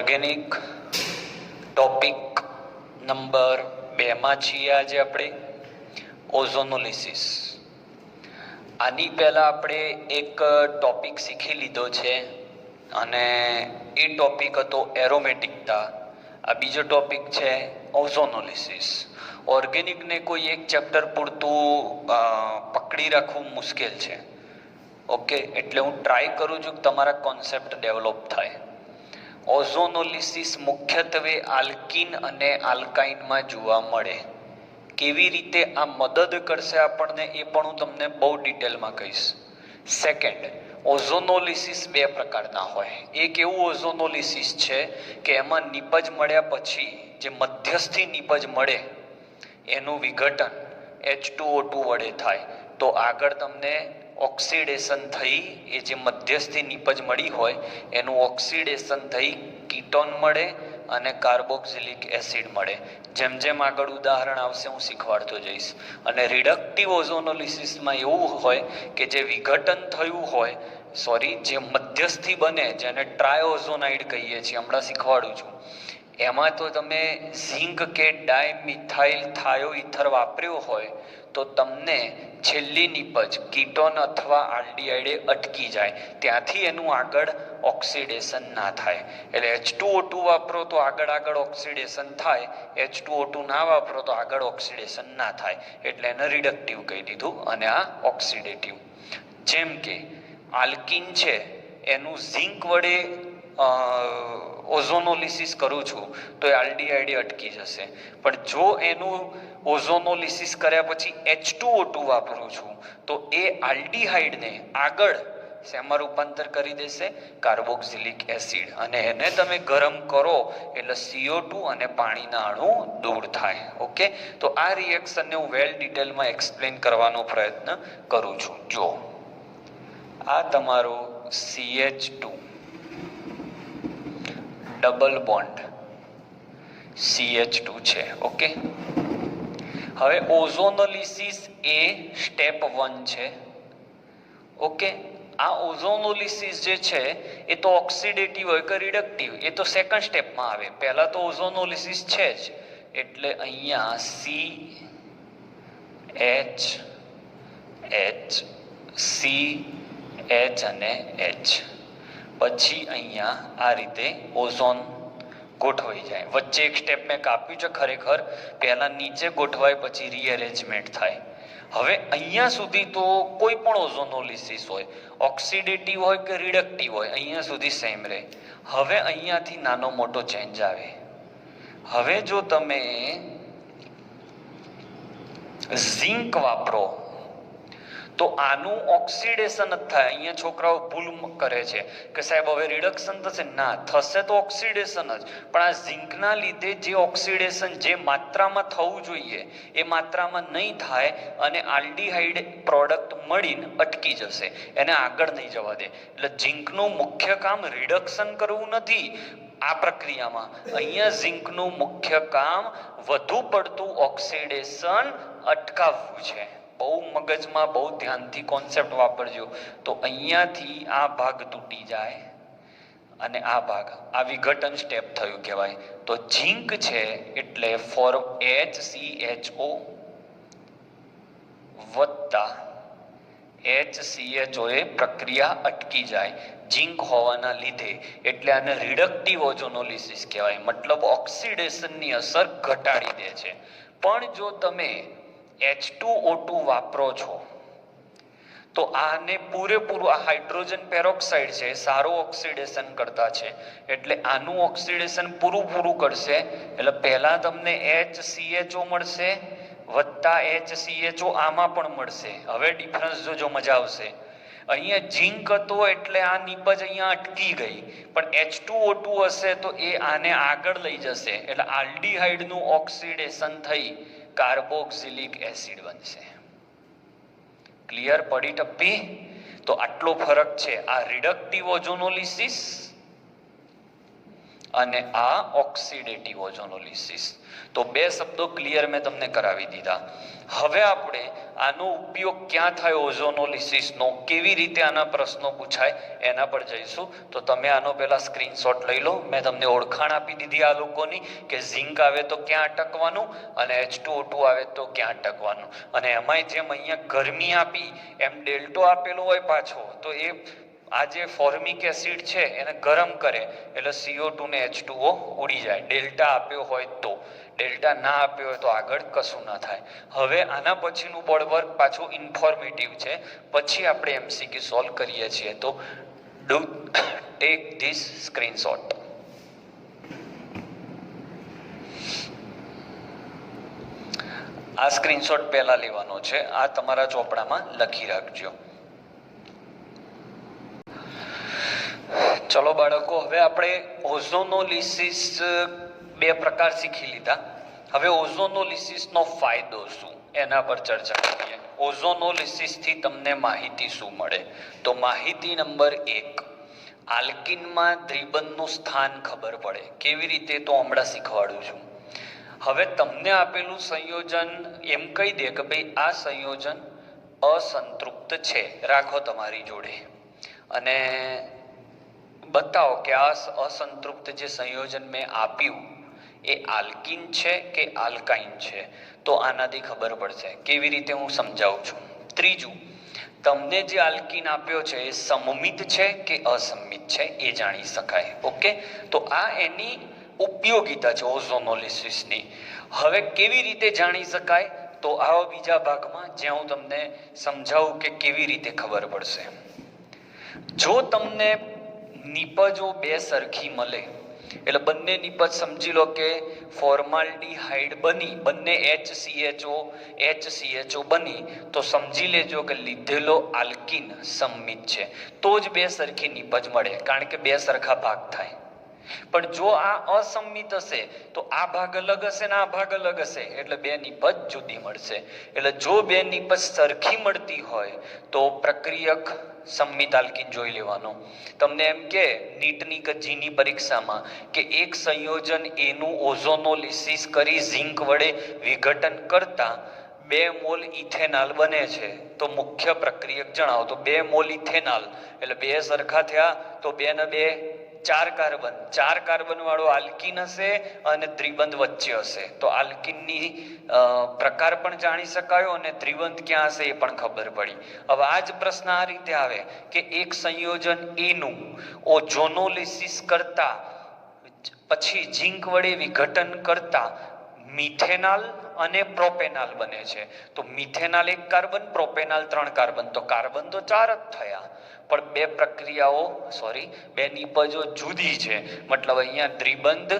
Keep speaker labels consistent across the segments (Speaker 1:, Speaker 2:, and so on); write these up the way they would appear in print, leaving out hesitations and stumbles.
Speaker 1: Organic topic number 2 માં છીએ આજે આપણે ઓઝોનોલિસિસ. આની પહેલા આપણે એક ટોપિક શીખી લીધો છે અને એ ટોપિક હતો એરોમેટિકતા. આ બીજો ટોપિક છે ઓઝોનોલિસિસ. ઓર્ગેનિકને કોઈ એક ચેપ્ટર પૂરતું પકડી રાખવું મુશ્કેલ છે. ઓકે, એટલે હું ટ્રાય કરું છું કે તમારા કોન્સેપ્ટ ડેવલપ થાય. ઓઝોનોલિસિસ મુખ્યત્વે આલ્કીન અને આલ્કાઇનમાં જોવા મળે. કેવી રીતે આ મદદ કરશે આપણને એ પણ હું તમને બહુ ડિટેલમાં કહીશ. સેકન્ડ, ઓઝોનોલિસિસ બે પ્રકારના હોય. એક એવું ઓઝોનોલિસિસ છે કે એમાં નિપજ મળ્યા પછી જે મધ્યસ્થી નિપજ મળે એનું વિઘટન H2O2 વડે થાય તો આગળ તમને ઓક્સિડેશન થઈ એ જે મધ્યસ્થી નિપજ મળી હોય એનું ઓક્સિડેશન થઈ કીટોન મળે અને કાર્બોક્સિલિક એસિડ મળે. જેમ જેમ આગળ ઉદાહરણ આવશે હું શીખવાડતો જઈશ. અને રિડક્ટિવ ઓઝોનોલિસિસમાં એવું હોય કે જે વિઘટન થયું હોય જે મધ્યસ્થી બને જેને ટ્રાયઓઝોનાઇડ કહીએ છીએ, હમણાં શીખવાડું છું. એમાં તો તમે ઝિંક કે ડાયમિથાઇલ થાયોઇથર વાપર્યો હોય તો તમને છેલ્લી નિપજ કીટોન અથવા આલ્ડીહાઇડે અટકી જાય, ત્યાંથી એનું આગળ ઓક્સિડેશન ના થાય. એટલે H2O2 વાપરો તો આગળ ઓક્સિડેશન થાય, H2O2 ના વાપરો તો આગળ ઓક્સિડેશન ના થાય. એટલે એને રિડક્ટિવ કહી દીધું અને આ ઓક્સિડેટિવ. જેમ કે આલ્કીન છે એનું ઝિંક વડે ઓઝોનોલિસિસ કરું છું તો એ આલ્ડીહાઇડે અટકી જશે. પણ જો એનું ઓઝોનોલિસિસ કર્યા પછી H2O2 વાપરું છું તો એ આલ્ડીહાઇડને આગળ શેમાં રૂપાંતર કરી દેશે? Carboxylic acid. અને એને તમે ગરમ કરો એટલે CO2 અને પાણીના અણુ દૂર થાય. ઓકે, તો આ રિએક્શનને હું વેલ ડિટેલમાં એક્સપ્લેન કરવાનો પ્રયત્ન કરું છું. જો આ તમારો CH2 ડબલ બોન્ડ CH2 છે. ઓકે, હવે ઓઝોનોલિસિસ એ સ્ટેપ 1 છે. ઓકે, આ ઓઝોનોલિસિસ જે છે એ તો ઓક્સિડેટિવ હોય કે રિડક્ટિવ એ તો સેકન્ડ સ્ટેપમાં આવે. પહેલા તો ઓઝોનોલિસિસ છે જ, એટલે અહીંયા CH અને H. પછી અહીંયા આ રીતે ઓઝોન ગોઠવાઈ જાય. વચ્ચે એક સ્ટેપ મેં કાપ્યું છે ખરેખર, પહેલા નીચે ગોઠવાય પછી રીઅરેન્જમેન્ટ થાય. હવે અહીંયા સુધી તો કોઈ પણ ઓઝોનોલિસિસ હોય, ઓક્સિડેટિવ હોય કે રિડક્ટિવ હોય, અહીંયા સુધી સેમ રહે. હવે અહીંયાથી નાનો મોટો ચેન્જ આવે. હવે જો તમે ઝિંક વાપરો તો આનું ઓક્સિડેશન જ થાય. અહીંયા છોકરાઓ ભૂલ કરે છે કે સાહેબ હવે રિડક્શન થશે. ના, થશે તો ઓક્સિડેશન જ, પણ આ ઝિંકના લીધે જે ઓક્સિડેશન જે માત્રામાં થવું જોઈએ એ માત્રામાં નહીં થાય અને આલ્ડીહાઇડ પ્રોડક્ટ મળીને અટકી જશે, એને આગળ નહીં જવા દે. એટલે ઝિંકનું મુખ્ય કામ રિડક્શન કરવું નથી આ પ્રક્રિયામાં. અહીંયા ઝિંકનું મુખ્ય કામ વધુ પડતું ઓક્સિડેશન અટકાવવું છે. બહુ મગજમાં બહુ ધ્યાનથી કોન્સેપ્ટ વાપરજો. તો અહીંયાથી આ ભાગ તૂટી જાય અને આ ભાગ, આ વિઘટન સ્ટેપ થયું કહેવાય. તો ઝિંક છે એટલે ફોર્મ HCHO વત્તા HCHO એ પ્રક્રિયા અટકી જાય ઝિંક હોવાના લીધે. એટલે આને રિડક્ટિવ ઓઝોનોલિસિસ કહેવાય, મતલબ ઓક્સિડેશનની અસર ઘટાડી દે છે. પણ જો તમે H2O2 વાપરો છો તો આને પૂરેપૂરું, આ હાઇડ્રોજન પેરોક્સાઇડ છે, સારું ઓક્સિડેશન કરતા છે, એટલે આનું ઓક્સિડેશન પૂરું કરશે. એટલે પહેલા તમને HCHO મળશે વત્તા HCHO આમાં પણ મળશે. હવે ડિફરન્સ જોજો, મજા આવશે. અહીંયા ઝિંક હતો એટલે આ નિપજ અહીંયા અટકી ગઈ, પણ H2O2 હશે તો એ આને આગળ લઈ જશે, એટલે આલ્ડીહાઇડનું ઓક્સિડેશન થઈ કાર્બોક્સિલિક એસિડ બનશે. ક્લિયર પડી ટપ્પી? તો આટલો ફરક છે આ રિડક્ટિવ ઓઝોનોલિસિસ અને આ ઓક્સિડેટિવ ઓઝોનોલિસિસ. તો બે શબ્દો ક્લિયર મેં તમને કરાવી દીધા. હવે આપણે આનો ઉપયોગ ક્યાં થાય ઓઝોનોલિસિસનો, કેવી રીતે આના પ્રશ્નો પૂછાય એના પર જઈશું. તો તમે આનો પહેલા સ્ક્રીનશોટ લઈ લો. મેં તમને ઓળખાણ આપી દીધી આ લોકોની કે ઝિંક આવે તો ક્યાં અટકવાનું અને H2O2 આવે તો ક્યાં અટકવાનું. અને એમાંય જેમ અહીંયા ગરમી આપી એમ ડેલ્ટો આપેલો હોય પાછો, તો એ આ જે ફોર્મિક એસિડ છે એને ગરમ કરે એટલે CO2 ને H2O ઉડી જાય. ડેલ્ટા આપ્યો હોય તો, ડેલ્ટા ના આપ્યો હોય તો આગળ કશું ના થાય. હવે આના પછીનું બોર્ડ વર્ક પાછું ઇન્ફોર્મેટિવ છે, પછી આપણે MCQ સોલ્વ કરીએ છીએ. તો ડુ ટેક ધીસ સ્ક્રીનશોટ. આ સ્ક્રીનશોટ પહેલા લેવાનો છે, આ તમારા ચોપડામાં લખી રાખજો. ચલો બાળકો, હવે આપણે ઓઝોનોલિસિસ બે પ્રકાર શીખી લીધા. હવે ઓઝોનોલિસિસનો ફાયદો શું એના પર ચર્ચા કરીએ. ઓઝોનોલિસિસ થી તમને માહિતી શું મળે? તો માહિતી નંબર 1, આલ્કિનમાં દ્વિબંધનું સ્થાન ખબર પડે. કેવી રીતે? તો હમણાં શીખવાડું છું. હવે તમને આપેલું સંયોજન એમ કહી દે કે ભાઈ આ સંયોજન અસંતૃપ્ત છે, રાખો તમારી જોડે, અને બતાવો કે આ અસંતૃપ્ત જે સંયોજન મેં આપ્યું એ આલ્કિન છે કે આલ્કાઇન છે. તો આનાથી ખબર પડશે. કેવી રીતે હું સમજાવું છું. ત્રીજું, તમને જે આલ્કિન આપ્યો છે એ સમમિત છે કે અસમમિત છે એ જાણી શકાય. ઓકે, તો આ એની ઉપયોગિતા છે ઓઝોનોલિસિસની. હવે કેવી રીતે જાણી શકાય? તો આવો બીજા ભાગમાં જ્યાં હું તમને સમજાવું કે કેવી રીતે ખબર પડશે. જો તમને નિપજો બે સરખી મળે, એટલે બંને નિપજ સમજી લો કે ફોર્માલ્ડીહાઇડ બની, બંને HCHO બની, તો સમજી લેજો કે લીધેલો આલ્કિન સમમિત છે. તો જ બે સરખી નિપજ મળે, કારણ કે બે સરખા ભાગ થાય. પણ જો આ અસમમિત હશે તો આ ભાગ અલગ હશે ને આ ભાગ અલગ હશે, એટલે બે નિપજ જુદી મળશે. એટલે જો બે નિપજ સરખી મળતી હોય તો પ્રક્રિયક સમમિત આલ્કિન જોઈ લેવાનો. તમને એમ કે નીટની કે જીની પરીક્ષામાં કે એક સંયોજન એનું ઓઝોનોલિસિસ કરી ઝિંક વડે વિઘટન કરતા 2 મોલ ઇથેનોલ બને છે, તો મુખ્ય પ્રક્રિયક જણાવો. તો 2 મોલ ઇથેનોલ એટલે બે સરખા થયા, તો 2 ને 2 4 કાર્બન, 4 કાર્બન વાળો આલ્કિન હશે અને દ્વિબંધ વચ્ચે હશે. તો આલ્કિનની પ્રકાર પણ જાણી શકાયો અને દ્વિબંધ ક્યાં હશે એ પણ ખબર પડી. હવે આ જ પ્રશ્ન આ રીતે આવે કે એક સંયોજન એનું ઓઝોનોલિસિસ કરતા પછી ઝિંક વડે વિઘટન કરતા મિથેનોલ અને પ્રોપેનોલ બને છે. તો મિથેનોલ 1 કાર્બન, પ્રોપેનોલ 3 કાર્બન, તો કાર્બન તો 4 જ થયા. પણ બે પ્રક્રિયાઓ બે નિપજો જુદી છે, મતલબ અહીંયા દ્વિબંધ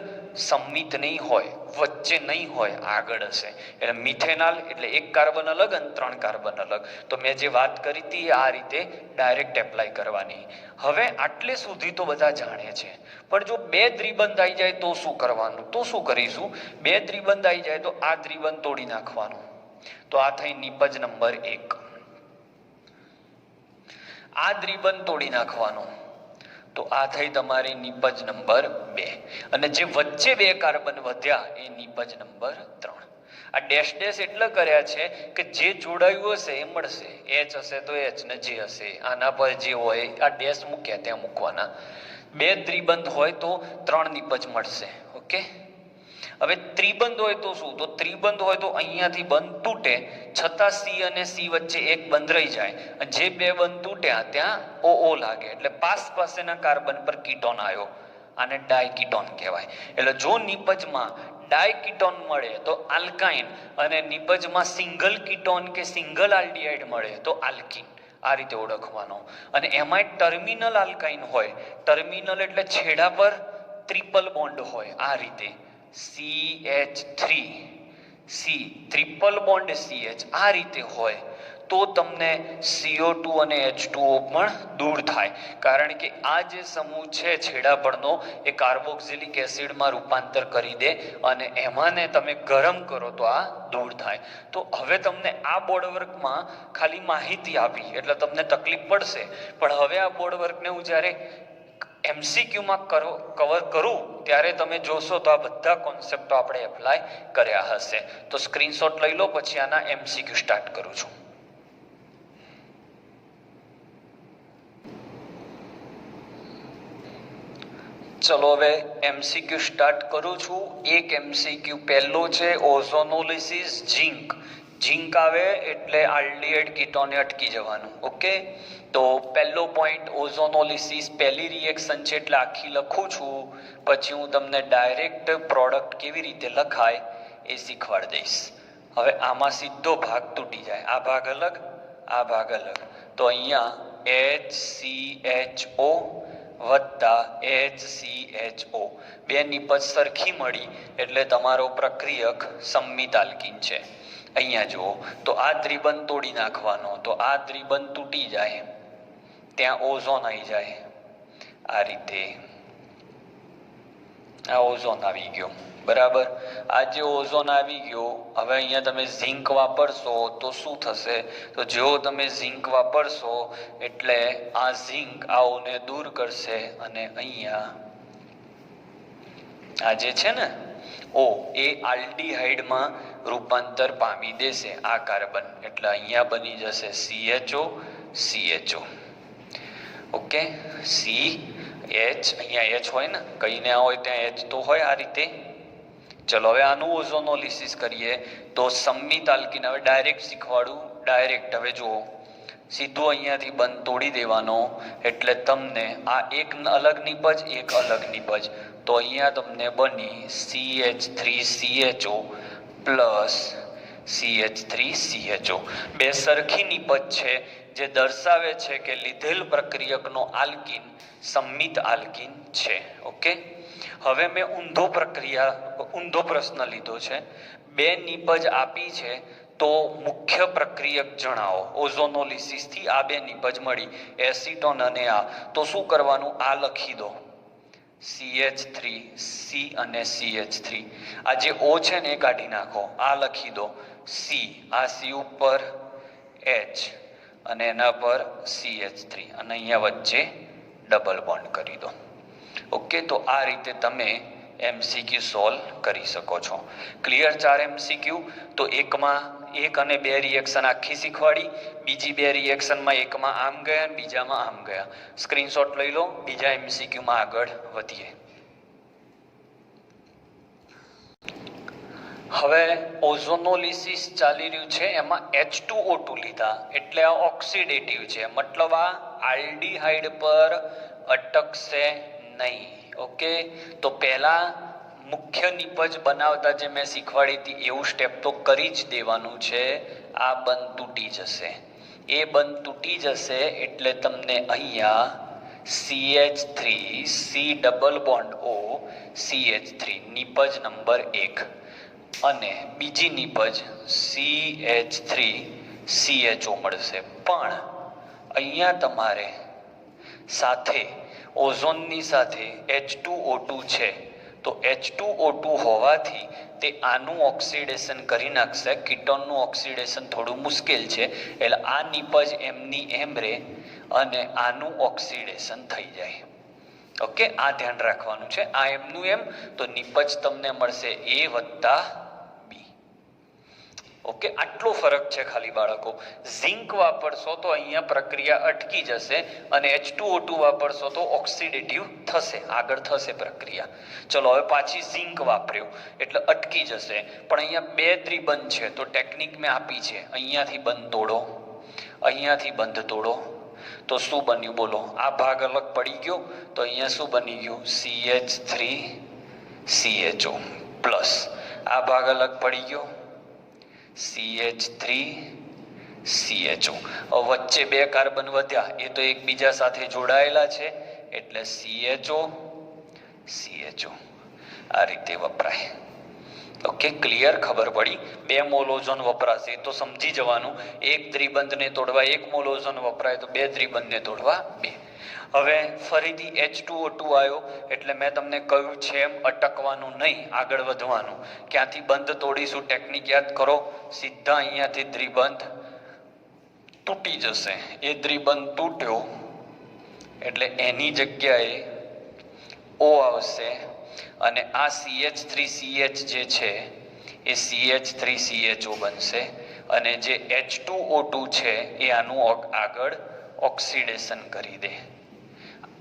Speaker 1: સમમિત નહીં હોય, વચ્ચે નહીં હોય, આગળ હશે. એટલે મિથેનોલ એટલે 1 કાર્બન અલગ અને 3 કાર્બન અલગ. તો મેં જે વાત કરી હતી આ રીતે ડાયરેક્ટ એપ્લાય કરવાની. હવે આટલે સુધી તો બધા જાણે છે, પણ જો બે દ્વિબંધ આવી જાય તો શું કરવાનું? તો શું કરીશું? બે દ્વિબંધ આવી જાય તો આ દ્વિબંધ તોડી નાખવાનું. તો આ થઈ નિપજ નંબર 1. આ દ્વિબંધ તોડી નાખવાનો, તો આ થઈ તમારી નિપજ નંબર 2. અને જે વચ્ચે 2 કાર્બન વધ્યા એ નિપજ નંબર 3. આ ડેશ ડેશ એટલે કર્યા છે કે જે જોડાયું હશે એ મળશે. H હશે તો H ને જે હશે આના પર જે હોય આ ડેશ મૂક્યા ત્યાં મૂકવાના. 2 દ્વિબંધ હોય તો 3 નિપજ મળશે. ઓકે, હવે ત્રિબંધ હોય તો શું? તો ત્રિબંધ હોય તો અહીંયાથી બંધ તૂટે, છતાં C અને C વચ્ચે એક બંધ રહી જાય, અને જે 2 બંધ તૂટ્યા ત્યાં OO લાગે, એટલે પાસેના કાર્બન પર કીટોન આવ્યો. આને ડાયકીટોન કહેવાય. એટલે જો નિપજમાં ડાયકીટોન મળે તો આલ્કાઇન, અને નિપજમાં સિંગલ કીટોન કે સિંગલ આલ્ડીહાઇડ મળે તો આલ્કિન. આ રીતે ઓળખવાનો. અને એમાંય ટર્મિનલ આલ્કાઇન હોય. ટર્મિનલ એટલે છેડા પર ટ્રિપલ બોન્ડ હોય. આ રીતે CH3 C triple bond CH આ રીતે હોય તો તમને CO2 અને H2O પણ દૂર થાય. કારણ કે આ જે સમૂહ છે છેડા પરનો એ કાર્બોક્સિલિક એસિડમાં રૂપાંતર કરી દે અને એમાંને તમે ગરમ કરો તો આ દૂર થાય. તો હવે તમને આ બોર્ડ વર્કમાં ખાલી માહિતી આપી એટલે તમને તકલીફ પડશે, પણ હવે આ બોર્ડ વર્કને હું જ્યારે MCQ માં કવર કરું ત્યારે તમે જોશો તો આ બધા કોન્સેપ્ટો આપણે એપ્લાય કર્યા હશે. તો સ્ક્રીનશોટ લઈ લો, પછી આના MCQ સ્ટાર્ટ કરું છું. ચલો હવે એમસીક્યુ સ્ટાર્ટ કરું છું. એક એમસીક્યુ પહેલો છે ઓઝોનોલિસિસ ઝિંક. ઝિંક આવે એટલે આલ્ડીહાઇડ કીટોને અટકી જવાનું. ઓકે, તો પહેલો પોઈન્ટ ઓઝોનોલિસિસ પહેલી રિએક્શન છે એટલે આખી લખું છું, પછી હું તમને ડાયરેક્ટ પ્રોડક્ટ કેવી રીતે લખાય એ શીખવાડી દઈશ. હવે આમાં સીધો ભાગ તૂટી જાય, આ ભાગ અલગ, આ ભાગ અલગ, તો અહીંયા HCHO વત્તા HCHO બે નિપજ સરખી મળી એટલે તમારો પ્રક્રિયક સંમિત આલ્કીન છે. અહીંયા જુઓ તો આ દ્વિબંધ તોડી નાખવાનો, તો આ દ્વિબંધ તૂટી જાય, ત્યાં ઓઝોન આવી જાય. આ રીતે આ ઓઝોન આવી ગયો, બરાબર. આ જે ઓઝોન આવી ગયો, હવે અહીંયા તમે ઝિંક વાપરશો તો શું થશે? તો જો તમે ઝિંક વાપરશો એટલે આ ઝિંક આઓને દૂર કરશે અને અહીંયા આ જે છે ને ઓ એ આલ્ડીહાઇડમાં રૂપાંતર પામી દેશે, આ કાર્બન, એટલે અહીંયા બની જશે CHO CHO. ઓકે, CH, અહીંયા H હોય ને, કઈ ના હોય ત્યાં H તો હોય. આ રીતે ચલો હવે આનું ઓઝોનોલિસિસ કરીએ તો સંમિત આલ્કીન. હવે ડાયરેક્ટ શીખવાડું, ડાયરેક્ટ. હવે જુઓ સીધું અહીંયાથી બંધ તોડી દેવાનો એટલે તમને આ એક અલગ નિપજ, એક અલગ નિપજ, તો અહીંયા તમને બની CH3CHO પ્લસ CH3CHO. બે સરખી નિપજ છે જે દર્શાવે છે કે લીધેલ પ્રક્રિયકનો આલ્કીન સંમિત આલ્કીન છે. ઓકે, હવે મેં ઊંધો પ્રશ્ન લીધો છે. બે નિપજ આપી છે તો મુખ્ય પ્રક્રિયક જણાવો. ઓઝોનોલિસિસ થી આ બે નિપજ મળી, એસિટોન અને આ, તો શું કરવાનું? આ લખી દો CH3 C અને CH3. આ જે O છે ને એ કાઢી નાખો, આ લખી દો C, આ C ઉપર H અને એના પર CH3 અને અહીંયા વચ્ચે ડબલ બોન્ડ કરી દો. ઓકે, તો આ રીતે તમે એમસીક્યુ સોલ્વ કરી શકો છો. ક્લિયર? 4 એમસીક્યુ. તો એકમાં એક અને બે રિએક્શન આખી શીખવાડી, બીજી બે રિએક્શનમાં એકમાં આમ ગયા અને બીજામાં આમ ગયા. સ્ક્રીનશોટ લઈ લો, બીજા એમસીક્યુમાં આગળ વધીએ. હવે ઓઝોનોલિસિસ ચાલી રહ્યું છે, એમાં H2O2 લીધા એટલે આ ઓક્સિડેટિવ છે, મતલબ આ આલ્ડીહાઇડ પર અટકશે નહીં. ઓકે, તો પહેલા મુખ્ય નિપજ બનાવતા જે મેં શીખવાડી હતી એવું સ્ટેપ તો કરી જ દેવાનું છે. આ બંધ તૂટી જશે, એ બંધ તૂટી જશે એટલે તમને અહીંયા CH3 C double bond O CH3 નિપજ નંબર 1 અને બીજી નિપજ CH3 CHO મળશે. પણ અહીંયા તમારે સાથે ઓઝોનની સાથે H2O2 છે, તો H2O2 હોવાથી તે આનું ઓક્સિડેશન કરી નાખશે. કીટોનનું ઓક્સિડેશન થોડું મુશ્કેલ છે એટલે આ નિપજ એમની એમ રહે અને આનું ઓક્સિડેશન થઈ જાય. ઓકે, આ ધ્યાન રાખવાનું છે. આ એમનું એમ, તો નિપજ તમને મળશે A વત્તા B. ઓકે, આટલો ફરક છે ખાલી બાળકો. ઝિંક વાપરશો તો અહીંયા પ્રક્રિયા અટકી જશે અને H2O2 વાપરશો તો ઓક્સિડેટિવ થશે, આગળ થશે પ્રક્રિયા. ચલો હવે પાછી ઝિંક વાપર્યો એટલે અટકી જશે, પણ અહીંયા બે ત્રિબંધ છે તો ટેકનિક મેં આપી છે. અહીંયાથી બંધ તોડો, અહીંયાથી બંધ તોડો, તો શું બન્યું બોલો? આ ભાગ અલગ પડી ગયો, તો અહીંયા શું બની ગયું? CH3CHO પ્લસ આ ભાગ અલગ પડી ગયો CH3CHO. વચ્ચે બે કાર્બન વધ્યા, એ તો એકબીજા સાથે જોડાયેલા છે એટલે CHO આ રીતે વપરાય. Okay, clear? ખબર પડી? 2 મોલ ઓઝોન વપરાશે તો સમજી જવાનું, એક ત્રિબંધને તોડવા 1 મોલ ઓઝોન વપરાય તો 2 ત્રિબંધને તોડવા 2. હવે ફરીથી H2O2 આવ્યો એટલે મેં તમને કહ્યું છે એમ અટકવાનું નહીં, આગળ વધવાનું. ક્યાંથી બંધ તોડીશું? ટેકનિક યાદ કરો, સીધા અહીંયાથી દ્વિબંધ તૂટી જશે. એ દ્વિબંધ તૂટ્યો એટલે એની જગ્યાએ O આવશે અને આ CH3CH જે છે એ CH3CHO બનશે અને જે H2O2 છે એ આનું આગળ ઓક્સિડેશન કરી દે.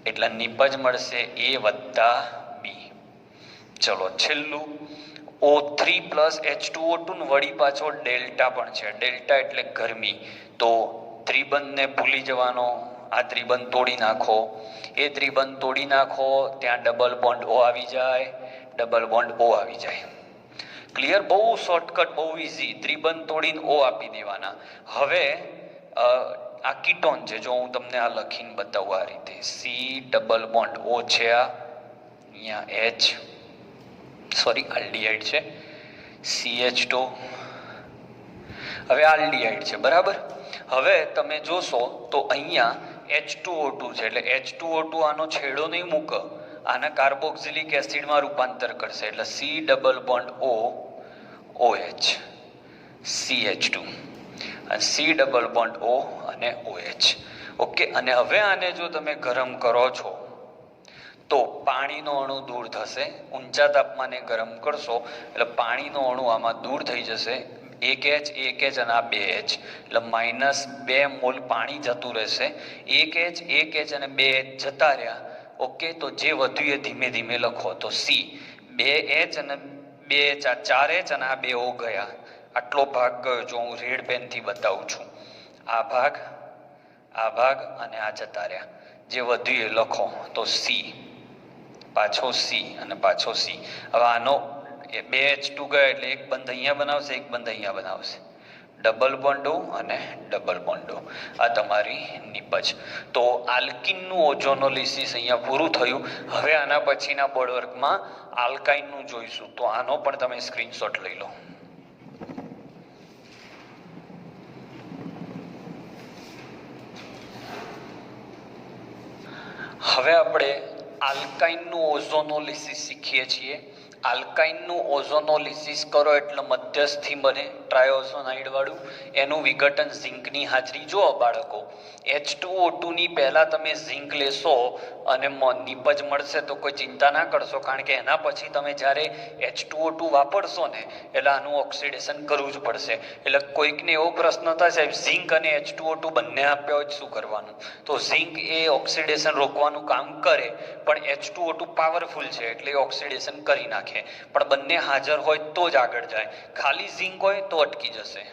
Speaker 1: એટલે નિપજ મળશે A વત્તા B. ચલો છેલ્લું O3 પ્લસ H2O2 વળી પાછો ડેલ્ટા પણ છે. ડેલ્ટા એટલે ગરમી. તો ત્રિબંધને ભૂલી જવાનો, આ ત્રિબંધ તોડી નાખો. એ ત્રિબંધ તોડી નાખો ત્યાં ડબલ બોન્ડ O આવી જાય, ડબલ બોન્ડ O આવી જાય. ક્લિયર? બહુ શોર્ટકટ, બહુ ઇઝી. ત્રિબંધ તોડીને O આપી દેવાના. હવે આ કીટોન છે, જો હું તમને આ લખીને બતાવું આ રીતે, C ડબલ બોન્ડ O છે, આ અહીંયા H, સોરી આલ્ડીહાઇડ છે, CH2, હવે આલ્ડીહાઇડ છે, બરાબર. હવે તમે જોશો તો અહીંયા H2O2 છે, એટલે H2O2 આનો છેડો નહીં મૂકે, આના કાર્બોક્સિલિક એસિડમાં રૂપાંતર કરશે, એટલે C double bond O OH CH2 અને C ડબલ બોન્ડ O અને OH. ઓકે, અને હવે આને જો તમે ગરમ કરો છો તો પાણીનો અણુ દૂર થશે. ઊંચા તાપમાને ગરમ કરશો એટલે પાણીનો અણુ આમાં દૂર થઈ જશે. એક H અને આ 2H, એટલે -2 મોલ પાણી જતું રહેશે. 1H અને 2H જતા રહ્યા. ઓકે, તો જે વધ્યું એ ધીમે ધીમે લખો. તો C 2H અને 2H, આ 4H અને આ 2 O ગયા. આટલો ભાગ ગયો. જો હું રેડ પેનથી બતાવું છું, આ ભાગ અને આ જતા રહ્યા. જે વધ્યું એ લખો. તો C, પાછો C અને પાછો C. હવે આનો 2H2 ગયા એટલે એક બંધ અહીંયા બનાવશે, એક બંધ અહીંયા બનાવશે. ડબલ બોન્ડ O અને ડબલ બોન્ડ O. આ તમારી નિપજ. તો આલ્કિનનું ઓઝોનોલિસિસ અહીંયા પૂરું થયું. હવે આના પછીના બોર્ડ વર્કમાં આલ્કાઇનનું જોઈશું. તો આનો પણ તમે સ્ક્રીનશોટ લઈ લો. હવે આપણે આલ્કાઇનનું ઓઝોનોલિસિસ શીખીએ છીએ. આલ્કાઇનનું ઓઝોનોલિસિસ કરો એટલે મધ્યસ્થી બને, ટ્રાયોઝોનાઇડ વાળું. એનું વિઘટન ઝિંકની હાજરી. જો બાળકો, H2O2 ની પહેલા તમે ઝિંક લેશો અને નિપજ મળશે તો કોઈ ચિંતા ના કરશો, કારણ કે એના પછી તમે જ્યારે H2O2 વાપરશો ને એટલે આનું ઓક્સિડેશન કરવું જ પડશે. એટલે કોઈકને એવો પ્રશ્ન થાય, સાહેબ ઝિંક અને H2O2 બંને આપ્યા હોય શું કરવાનું? તો ઝિંક એ ઓક્સિડેશન રોકવાનું કામ કરે, પણ H2O2 પાવરફુલ છે એટલે એ ઓક્સિડેશન કરી નાખે. પણ બંને હાજર હોય તો જ આગળ જાય. ખાલી ઝિંક હોય તો અટકી જશે.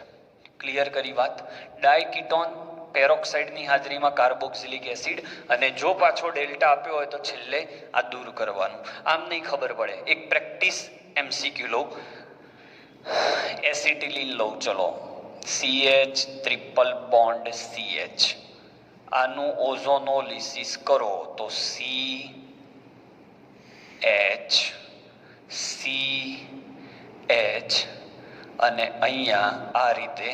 Speaker 1: ક્લિયર કરી વાત? ડાયકીટોન પેરોક્સાઇડની હાજરીમાં કાર્બોક્સિલિક એસિડ, અને જો પાછો ડેલ્ટા આપ્યો હોય તો છેલ્લે આ દૂર કરવાનું. આમ નહીં ખબર પડે. એક પ્રેક્ટિસ MCQ લો. એસિટિલિન લો. ચલો, CH ટ્રિપલ બોન્ડ CH, આનું ઓઝોનોલિસિસ કરો તો CH અને અહીંયા આ રીતે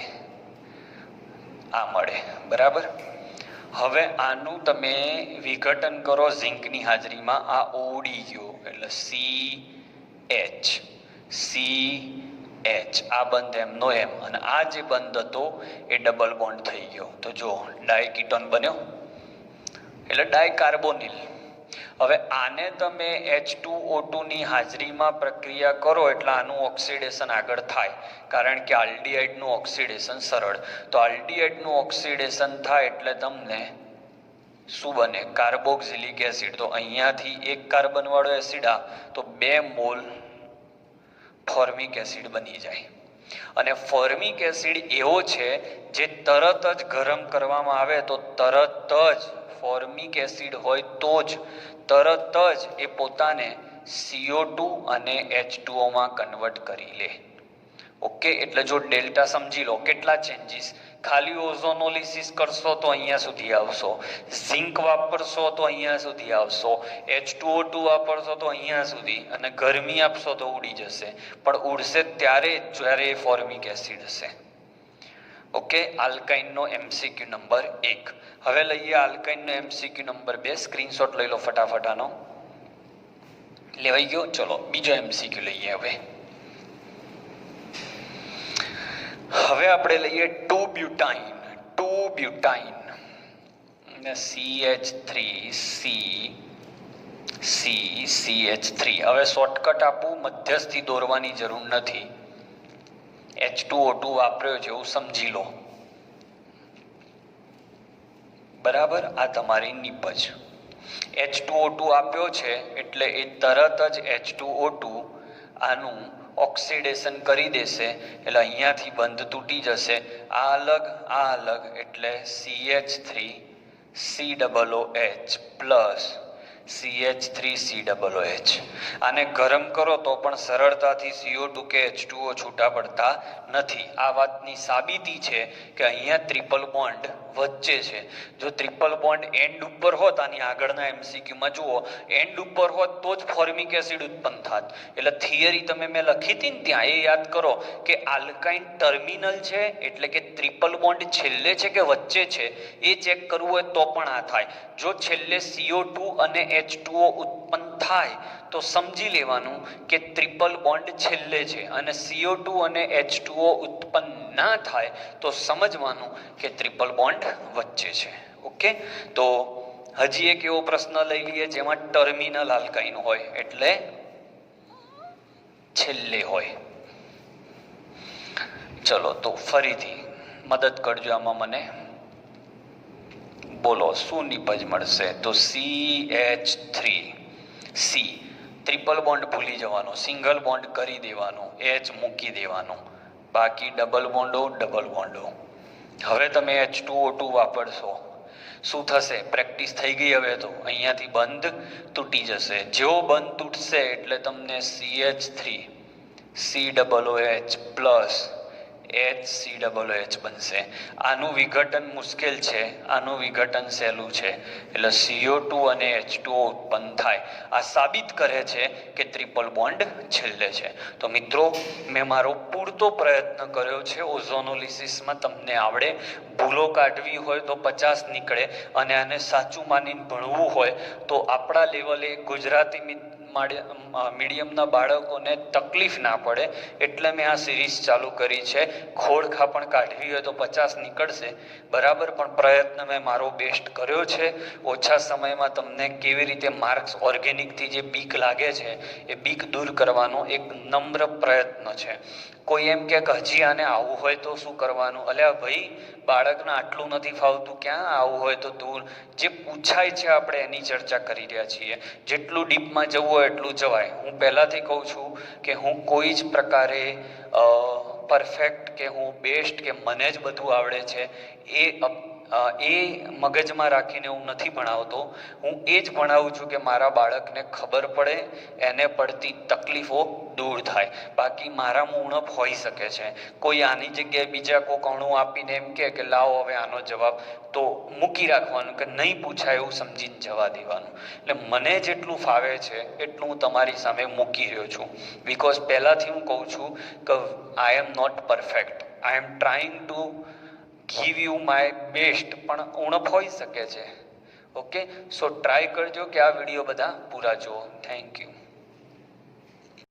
Speaker 1: આ મળે, બરાબર. હવે આનું તમે વિઘટન કરો ઝિંકની હાજરીમાં, આ ઓડી ગયો એટલે CH, આ બંધ એમનો એમ, અને આ જે બંધ હતો એ ડબલ બોન્ડ થઈ ગયો. તો જો ડાયકીટોન બન્યો એટલે ડાયકાર્બોનિલ. હવે આને તમે H2O2 ની હાજરીમાં પ્રક્રિયા કરો એટલે આનું ઓક્સિડેશન આગળ થાય, કારણ કે આલ્ડીહાઇડનું ઓક્સિડેશન સરળ. તો આલ્ડીહાઇડનું ઓક્સિડેશન થાય એટલે તમને શું બને? Carboxylic acid. તો અહીંયાથી એક કાર્બન વાળો એસિડ આ, તો 2 મોલ ફોર્મિક એસિડ બની જાય. અને ફોર્મિક એસિડ એવો છે જે તરત જ ગરમ કરવામાં આવે તો તરત જ ફોર્મિક એસિડ હોય તો જ તરત જ એ પોતાને CO2 અને H2O માં કન્વર્ટ કરી લે. ઓકે, એટલે જો ડેલ્ટા સમજી લો કેટલા ચેન્જીસ. ખાલી ઓઝોનોલિસિસ કરશો તો અહીંયા સુધી આવશો, ઝિંક વાપરશો તો અહીંયા સુધી આવશો, H2O2 વાપરશો તો અહીંયા સુધી, અને ગરમી આપશો તો ઉડી જશે. પણ ઉડશે ત્યારે જ્યારે ફોર્મિક એસિડ હશે. ઓકે, આલ્કાઇનનો MCQ નંબર 1. હવે લઈએ આલ્કાઇનનો MCQ નંબર 2. સ્ક્રીનશોટ લઈ લો ફટાફટ આનો. લેવાઈ ગયો? ચલો બીજો MCQ લઈએ. હવે આપણે લઈએ 2-બ્યુટાઇન. CH3CCCH3. હવે શોર્ટકટ આપું, મધ્યસ્થી દોરવાની જરૂર નથી. H2O2 વાપર્યો છે એવું સમજી લો, બરાબર. આ તમારી નિપજ. H2O2 આપ્યો છે એટલે એ તરત જ H2O2 આનું ઓક્સિડેશન કરી દેશે એટલે અહીંયાથી બંધ તૂટી જશે, આ અલગ એટલે CH3COOH પ્લસ CH3COOH. આને ગરમ કરો તો પણ સરળતાથી CO2 કે H2O છૂટા પડતા નથી. આ વાતની સાબિતી છે કે અહીંયા ટ્રિપલ બોન્ડ વચ્ચે છે. જો ટ્રિપલ બોન્ડ એન્ડ ઉપર હોત, આની આગળના MCQમાં જુઓ, એન્ડ ઉપર હોત તો જ ફોર્મિક એસિડ ઉત્પન્ન થાત. એટલે થિયરી તમે મેં લખી હતી ને ત્યાં, એ યાદ કરો કે આલ્કાઇન ટર્મિનલ છે એટલે કે ટ્રિપલ બોન્ડ છેલ્લે છે કે વચ્ચે છે એ ચેક કરવું હોય તો પણ આ થાય. જો છેલ્લે CO2 અને H2O ઉત્પન્ન થાય તો સમજી લેવાનું કે ટ્રિપલ બોન્ડ છેલ્લે છે, અને CO2 અને H2O ઉત્પન્ન ના થાય તો સમજવાનું કે ટ્રિપલ બોન્ડ વચ્ચે છે. ઓકે, તો હજી એક એવો પ્રશ્ન લઈ લઈએ જેમાં ટર્મિનલ આલ્કાઇન હોય એટલે છેલ્લે હોય. ચલો તો ફરીથી મદદ કરજો આમાં મને. બોલો શું નિપજ મળશે? તો CH3 C ટ્રિપલ બોન્ડ ભૂલી જવાનો, સિંગલ બોન્ડ કરી દેવાનો, H મૂકી દેવાનો, બાકી ડબલ બોન્ડો. હવે તમે H2O2 વાપરશો, શું થશે? પ્રેક્ટિસ થઈ ગઈ હવે તો. અહીંયાથી બંધ તૂટી જશે. જેવો બંધ તૂટશે એટલે તમને CH3COOH પ્લસ HCOOH બનશે. આનું વિઘટન મુશ્કેલ છે, આનું વિઘટન સહેલું છે. એટલે CO2 અને H2O ઉત્પન્ન થાય. આ સાબિત કરે છે કે ટ્રિપલ બોન્ડ છેલ્લે છે. તો મિત્રો, મેં મારો પૂરતો પ્રયત્ન કર્યો છે ઓઝોનોલિસિસમાં તમને આવડે. ભૂલો કાઢવી હોય તો 50 નીકળે, અને આને સાચું માનીને ભણવું હોય તો આપણા લેવલે ગુજરાતી મીડિયમના બાળકોને તકલીફ ના પડે એટલે મેં આ સિરીઝ ચાલુ કરી છે. ખોડખા પણ કાઢવી હોય તો 50 નીકળશે, બરાબર, પણ પ્રયત્ન મેં મારો બેસ્ટ કર્યો છે. ઓછા સમયમાં તમને કેવી રીતે માર્ક્સ, ઓર્ગેનિકથી જે બીક લાગે છે એ બીક દૂર કરવાનો એક નમ્ર પ્રયત્ન છે. કોઈ એમ કે હજી આને આવું હોય તો શું કરવાનું? અલ્યા ભાઈ, બાળકને આટલું નથી ફાવતું, ક્યાં આવું હોય તો દૂર. જે પૂછાય છે આપણે એની ચર્ચા કરી રહ્યા છીએ. જેટલું ડીપમાં જવું હોય એટલું જવાય. હું પહેલાથી કહું છું કે હું કોઈ જ પ્રકારે પરફેક્ટ કે હું બેસ્ટ કે મને જ બધું આવડે છે એ મગજમાં રાખીને હું નથી ભણાવતો. હું એ જ ભણાવું છું કે મારા બાળકને ખબર પડે, એને પડતી તકલીફો દૂર થાય. બાકી મારામાં ઉણપ હોઈ શકે છે. કોઈ આની જગ્યાએ બીજા કોક અણુ આપીને એમ કે લાવો હવે આનો જવાબ, તો મૂકી રાખવાનું કે નહીં પૂછાય એવું સમજીને જવા દેવાનું. એટલે મને જેટલું ફાવે છે એટલું હું તમારી સામે મૂકી રહ્યો છું. બિકોઝ પહેલાંથી હું કહું છું કે I am not perfect, I am trying to give you my best, પણ ઉણપ હોઈ શકે છે. ઓકે, સો ટ્રાય કરજો કે આ વિડીયો બધા પૂરા જુઓ. Thank you.